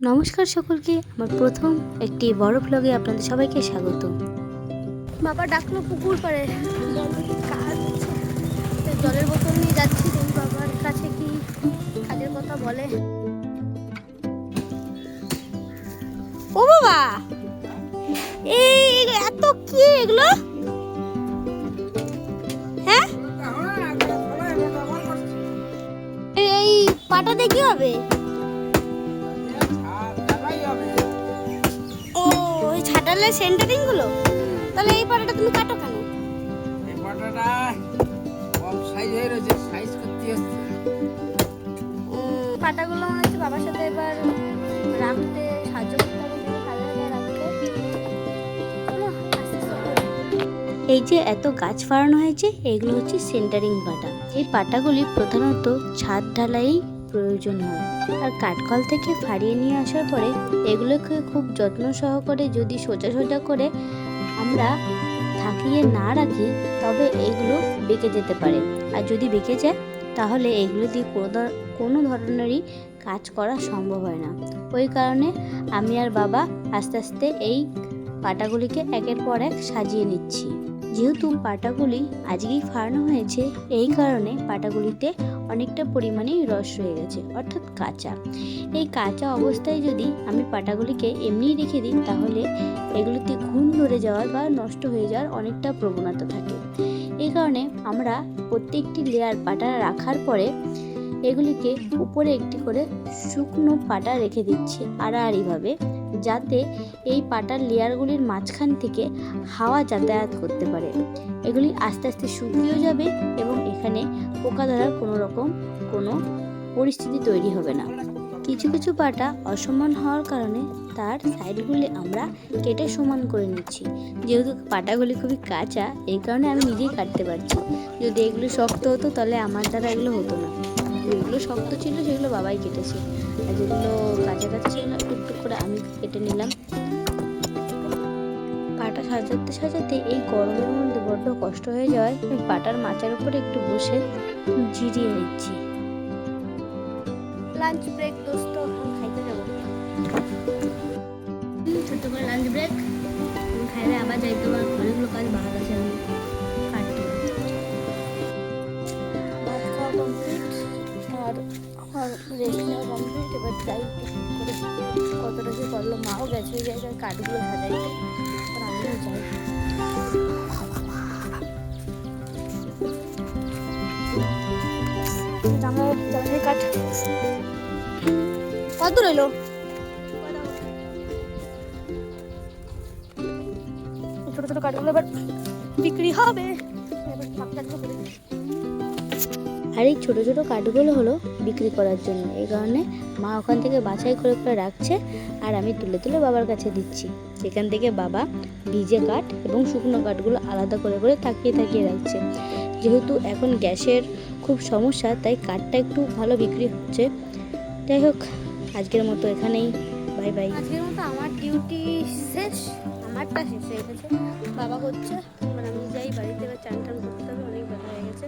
নমস্কার সকলকে, আমার প্রথম একটি বড় ব্লগে আপনাদের সবাইকে স্বাগত। বাবা ডাকলো পুকুর পাড়ে, কাজ আছে, জলের বোতল নিয়ে যাচ্ছি। দেখি বাবার কাছে কি কাজের কথা বলে। ও বাবা, এই এত কি এগুলো? হ্যাঁ, এই পাটাতে কি হবে? ও, ওই ছাটালের সেন্টারিং গুলো। তাহলে এই পাটাটা তুমি কাটো কেন? এই পাটাটা কম সাইজ হয়ে রয়েছে, সাইজ করতে হচ্ছে। পাটাগুলো মনে হচ্ছে বাবার সাথে এবার রাখতে সাহায্য করতে হবে, রাখতে। এই যে এত গাছ ফাড়ানো হয়েছে, এগুলো হচ্ছে সেন্টারিং পাটা। এই পাটাগুলি প্রধানত ছাদ ঢালাই প্রয়োজন হয়, আর কাঠকল থেকে ফাড়িয়ে নিয়ে আসার পরে এগুলোকে খুব যত্ন সহকারে যদি সোজা সোজা করে আমরা থাকিয়ে না রাখি, তবে এগুলো বেঁকে যেতে পারে। আর যদি বেঁকে যায় তাহলে এগুলো দিয়ে কোনো ধরনেরই কাজ করা সম্ভব হয় না। ওই কারণে আমি আর বাবা আস্তে আস্তে এই পাটাগুলিকে একের পর এক সাজিয়ে নিচ্ছি। যেহেতু পাটাগুলি আজকেই ফাড়ানো হয়েছে, এই কারণে পাটাগুলিতে অনেকটা পরিমাণে রস রয়ে গেছে, অর্থাৎ কাঁচা। এই কাঁচা অবস্থায় যদি আমি পাটাগুলিকে এমনিই রেখে দিই, তাহলে এগুলিতে ঘুণ ধরে যাওয়ার বা নষ্ট হয়ে যাওয়ার অনেকটা প্রবণতা থাকে। এই কারণে আমরা প্রত্যেকটি লেয়ার পাটা রাখার পরে এগুলিকে উপরে একটি করে শুকনো পাটা রেখে দিচ্ছি আড়াআড়িভাবে, যাতে এই পাটার লেয়ারগুলির মাঝখান থেকে হাওয়া যাতায়াত করতে পারে। এগুলি আস্তে আস্তে শুকিয়েও যাবে এবং এখানে পোকা ধরার কোনো পরিস্থিতি তৈরি হবে না। কিছু কিছু পাটা অসমান হওয়ার কারণে তার সাইডগুলি আমরা কেটে সমান করে নিচ্ছি। যেহেতু পাটাগুলি খুবই কাঁচা, এই কারণে আমি নিজেই কাটতে পারছি। যদি এগুলো শক্ত হতো তাহলে আমার দ্বারা এগুলো হতো না। যেগুলো শক্ত ছিল সেগুলো বাবাই কেটেছে, আর যেগুলো কাছাকাছি ছিল টুকটুক করে আমি কেটে নিলাম। পাটা সাজাতে সাজাতে এই গরমের মধ্যে বড্ড কষ্ট হয়ে যাওয়ায় আমি পাটার মাচার উপরে একটু বসে জিরিয়ে নিচ্ছি। লাঞ্চ ব্রেক দোস্ত, খাইতে যাবো। ছোট্ট করে লাঞ্চ ব্রেক, খাইলে আবার যাইতে পারবো। অনেকগুলো কাজ বাহার আছে, আমি কাটতে ভাত খাওয়া কমপ্লিট আর আমার রেস্ট নেওয়া কমপ্লিট। এবার যাই করে কতটা কি করলো। মাও গেছে ওই জায়গায় কাঠগুলো সাজাইতে, আর আমিও যাই। জামাই কাঠ কত রইলো? ছোট ছোট কাঠগুলো এবার বিক্রি হবে। আর এই ছোটো ছোটো কাঠগুলো হলো বিক্রি করার জন্য। এই কারণে মা ওখান থেকে বাছাই করে করে রাখছে, আর আমি তুলে তুলে বাবার কাছে দিচ্ছি। সেখান থেকে বাবা ভিজে কাঠ এবং শুকনো কাঠগুলো আলাদা করে করে তাকিয়ে তাকিয়ে রাখছে। যেহেতু এখন গ্যাসের খুব সমস্যা, তাই কাঠটা একটু ভালো বিক্রি হচ্ছে। যাই হোক, আজকের মতো এখানেই, বাই বাই। আজকের মতো আমার ডিউটি শেষ, আমারটা শেষ হয়ে গেছে। বাবা করছে, এবার আমি যাই বাড়িতে, এবার চান টান করতে হবে, অনেক বেলা হয়ে গেছে।